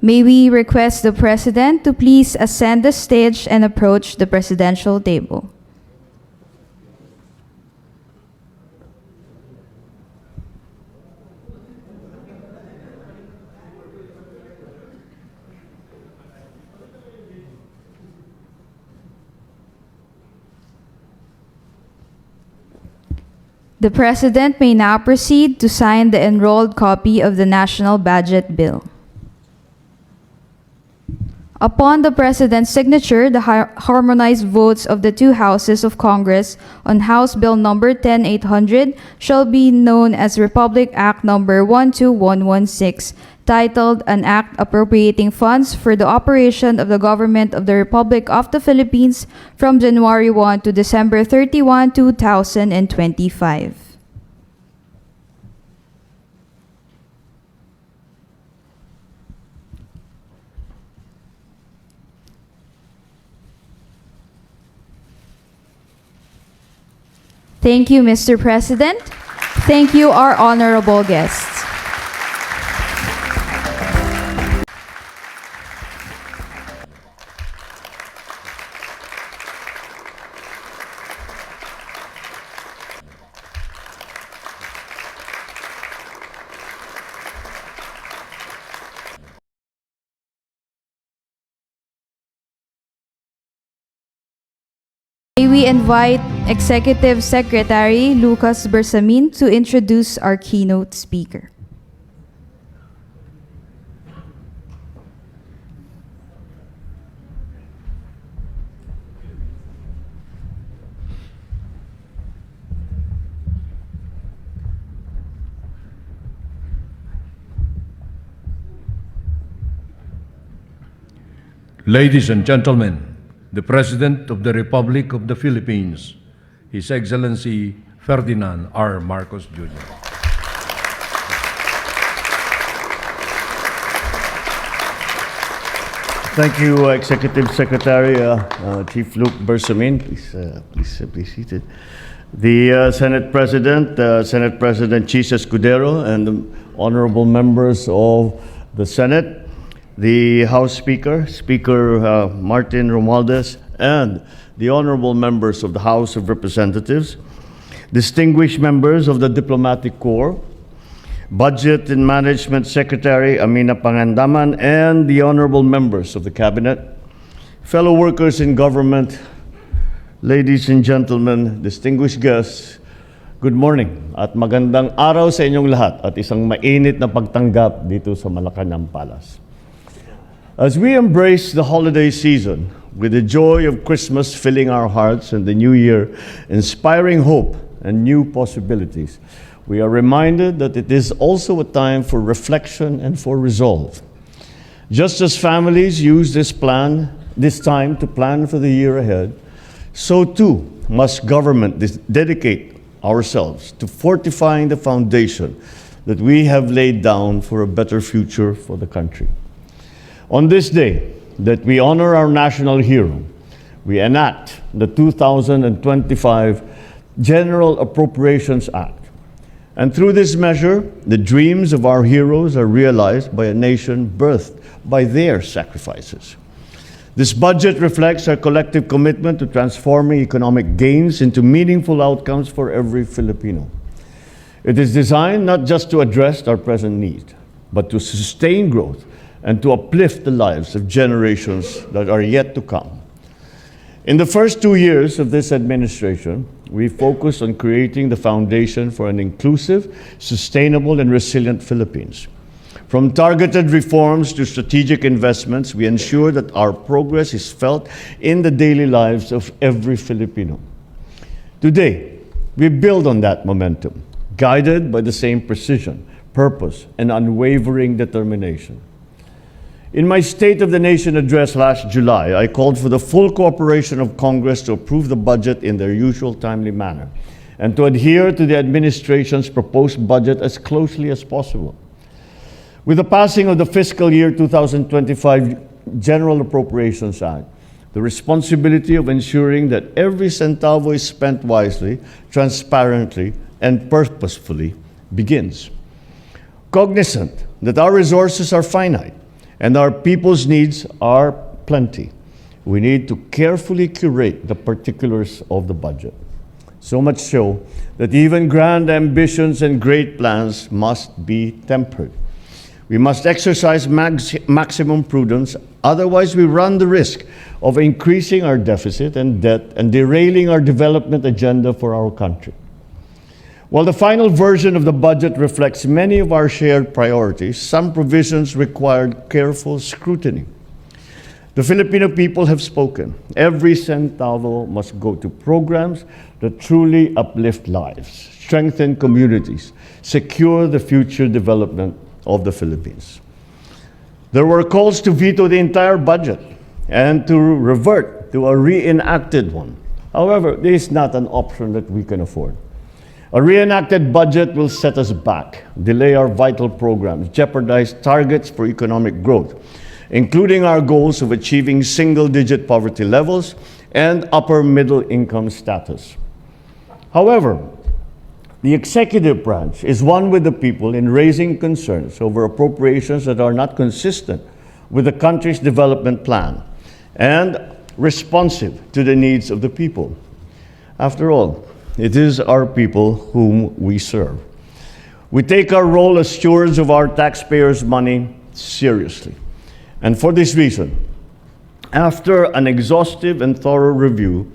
May we request the President to please ascend the stage and approach the presidential table. The President may now proceed to sign the enrolled copy of the National Budget Bill. Upon the President's signature, the harmonized votes of the two houses of Congress on House Bill number 10800 shall be known as Republic Act number 12116, titled An Act Appropriating Funds for the Operation of the Government of the Republic of the Philippines from January 1 to December 31, 2025. Thank you, Mr. President. Thank you, our honorable guests. May we invite Executive Secretary Lucas Bersamin to introduce our keynote speaker. Ladies and gentlemen, the President of the Republic of the Philippines, His Excellency Ferdinand R. Marcos Jr. Thank you, Executive Secretary Chief Luke Bersamin. Please be seated. The Senate President Chis Escudero, and the honorable members of the Senate, the House Speaker, Speaker Martin Romualdez, and the honorable members of the House of Representatives, distinguished members of the Diplomatic Corps, Budget and Management Secretary Amina Pangandaman, and the honorable members of the Cabinet, fellow workers in government, ladies and gentlemen, distinguished guests, good morning at magandang araw sa inyong lahat at isang mainit na pagtanggap dito sa Malacanang Palace. As we embrace the holiday season with the joy of Christmas filling our hearts and the new year inspiring hope and new possibilities, we are reminded that it is also a time for reflection and for resolve. Just as families use this time to plan for the year ahead, so too must government dedicate ourselves to fortifying the foundation that we have laid down for a better future for the country. On this day that we honor our national hero, we enact the 2025 General Appropriations Act. And through this measure, the dreams of our heroes are realized by a nation birthed by their sacrifices. This budget reflects our collective commitment to transforming economic gains into meaningful outcomes for every Filipino. It is designed not just to address our present need, but to sustain growth and to uplift the lives of generations that are yet to come. In the first 2 years of this administration, we focused on creating the foundation for an inclusive, sustainable, and resilient Philippines. From targeted reforms to strategic investments, we ensure that our progress is felt in the daily lives of every Filipino. Today, we build on that momentum, guided by the same precision, purpose, and unwavering determination. In my State of the Nation address last July, I called for the full cooperation of Congress to approve the budget in their usual timely manner and to adhere to the administration's proposed budget as closely as possible. With the passing of the fiscal year 2025 General Appropriations Act, the responsibility of ensuring that every centavo is spent wisely, transparently, and purposefully begins. Cognizant that our resources are finite, and our people's needs are plenty. We need to carefully curate the particulars of the budget. So much so that even grand ambitions and great plans must be tempered. We must exercise maximum prudence, otherwise we run the risk of increasing our deficit and debt and derailing our development agenda for our country. While the final version of the budget reflects many of our shared priorities, some provisions required careful scrutiny. The Filipino people have spoken. Every centavo must go to programs that truly uplift lives, strengthen communities, secure the future development of the Philippines. There were calls to veto the entire budget and to revert to a reenacted one. However, this is not an option that we can afford. A reenacted budget will set us back, delay our vital programs, jeopardize targets for economic growth, including our goals of achieving single-digit poverty levels and upper middle income status. However, the executive branch is one with the people in raising concerns over appropriations that are not consistent with the country's development plan and responsive to the needs of the people. After all, it is our people whom we serve. We take our role as stewards of our taxpayers' money seriously. And for this reason, after an exhaustive and thorough review,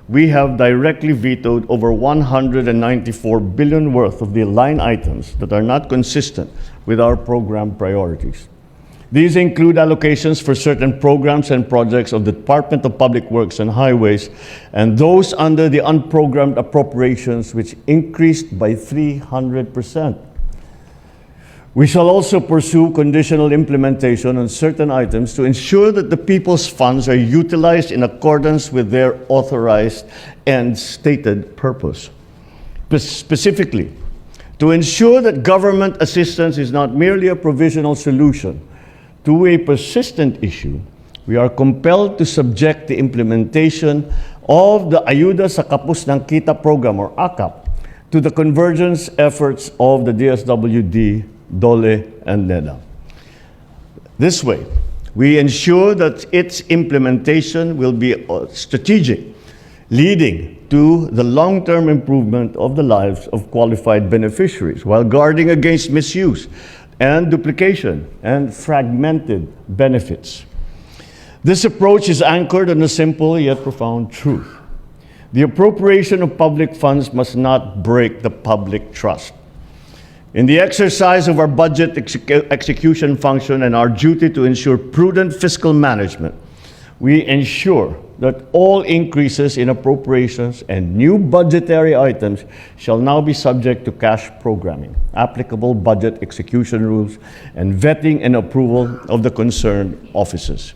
we have directly vetoed over 194 billion worth of the line items that are not consistent with our program priorities. These include allocations for certain programs and projects of the Department of Public Works and Highways, and those under the unprogrammed appropriations, which increased by 300%. We shall also pursue conditional implementation on certain items to ensure that the people's funds are utilized in accordance with their authorized and stated purpose. Specifically, to ensure that government assistance is not merely a provisional solution to a persistent issue, we are compelled to subject the implementation of the Ayuda sa Kapos ng Kita program, or AKAP, to the convergence efforts of the DSWD, DOLE, and NEDA. This way, we ensure that its implementation will be strategic, leading to the long-term improvement of the lives of qualified beneficiaries while guarding against misuse and duplication and fragmented benefits. This approach is anchored on a simple yet profound truth. The appropriation of public funds must not break the public trust. In the exercise of our budget execution function and our duty to ensure prudent fiscal management, we ensure that all increases in appropriations and new budgetary items shall now be subject to cash programming, applicable budget execution rules, and vetting and approval of the concerned offices.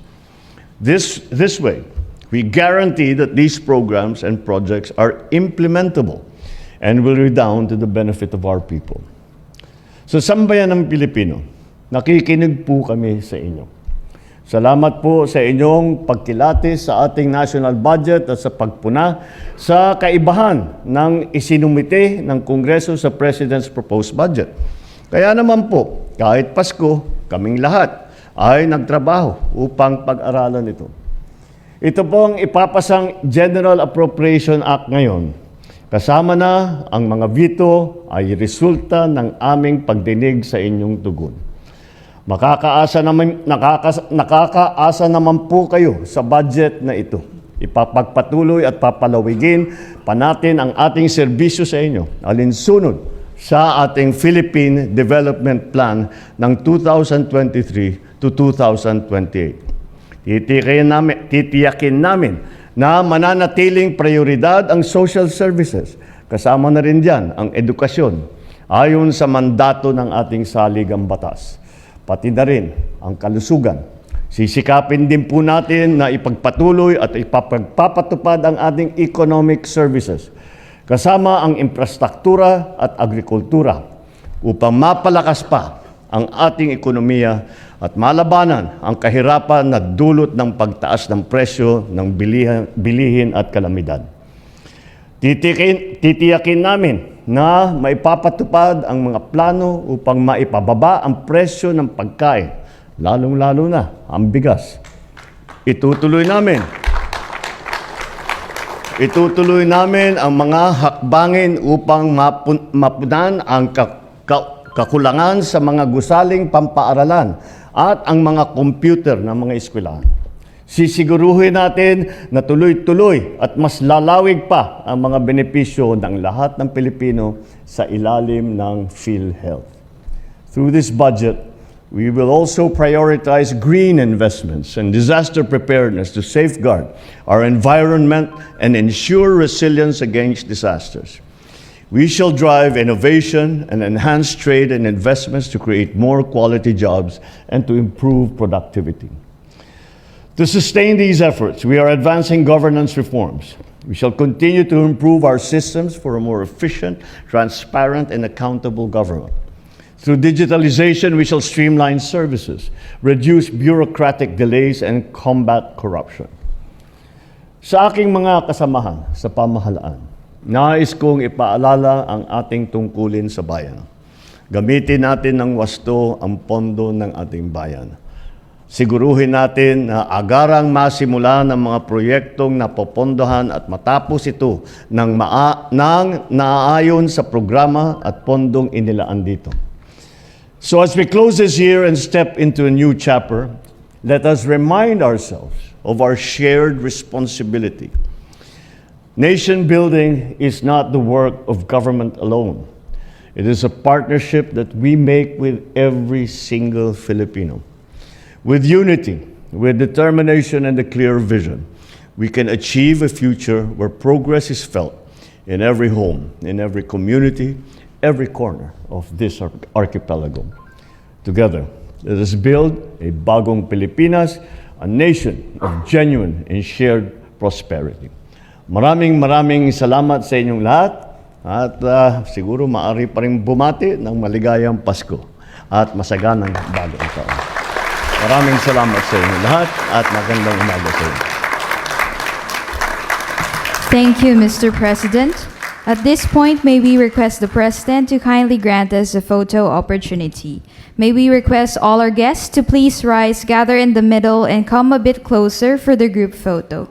This way, we guarantee that these programs and projects are implementable and will redound to the benefit of our people. Sa sambayan ng Pilipino, nakikinig po kami sa inyo. Salamat po sa inyong pagkilatis sa ating national budget at sa pagpuna sa kaibahan ng isinumite ng Kongreso sa President's proposed budget. Kaya naman po, kahit Pasko, kaming lahat ay nagtrabaho upang pag-aralan ito. Ito po ang ipapasang General Appropriation Act ngayon. Kasama na ang mga veto ay resulta ng aming pagdinig sa inyong tugon. Nakakaasa naman po kayo sa budget na ito. Ipapagpatuloy at papalawigin pa natin ang ating serbisyo sa inyo, alinsunod sa ating Philippine Development Plan ng 2023 to 2028. Titiyakin namin na mananatiling prioridad ang social services. Kasama na rin dyan ang edukasyon ayon sa mandato ng ating saligang batas. Pati na rin ang kalusugan. Sisikapin din po natin na ipagpatuloy at ipapagpapatupad ang ating economic services, kasama ang infrastruktura at agrikultura, upang mapalakas pa ang ating ekonomiya at malabanan ang kahirapan na dulot ng pagtaas ng presyo ng bilihin at kalamidad. Titiyakin namin na maipapatupad ang mga plano upang maipababa ang presyo ng pagkain lalong-lalo na ang bigas. Itutuloy namin ang mga hakbangin upang mapunan ang kakulangan sa mga gusaling pampaaralan at ang mga computer ng mga eskwelahan. Sisiguruhin natin na tuloy-tuloy at mas lalawig pa ang mga benepisyo ng lahat ng Pilipino sa ilalim ng PhilHealth. Through this budget, we will also prioritize green investments and disaster preparedness to safeguard our environment and ensure resilience against disasters. We shall drive innovation and enhance trade and investments to create more quality jobs and to improve productivity. To sustain these efforts, we are advancing governance reforms. We shall continue to improve our systems for a more efficient, transparent, and accountable government. Through digitalization, we shall streamline services, reduce bureaucratic delays, and combat corruption. Sa aking mga kasamahan sa pamahalaan, nais kong ipaalala ang ating tungkulin sa bayan. Gamitin natin ng wasto ang pondo ng ating bayan. Siguruhin natin na agarang masimula ng mga proyektong napopondohan at matapos ito ng naaayon sa programa at pondong inilaan dito. So as we close this year and step into a new chapter, let us remind ourselves of our shared responsibility. Nation building is not the work of government alone. It is a partnership that we make with every single Filipino. With unity, with determination and a clear vision, we can achieve a future where progress is felt in every home, in every community, every corner of this archipelago. Together, let us build a bagong Pilipinas, a nation of genuine and shared prosperity. Maraming salamat sa inyong lahat at siguro maaari pa rin bumati ng maligayang Pasko at masaganang bagong taon. Maraming salamat sa inyong lahat at magandang umaga sa inyo. Thank you, Mr. President. At this point, may we request the President to kindly grant us a photo opportunity. May we request all our guests to please rise, gather in the middle, and come a bit closer for the group photo.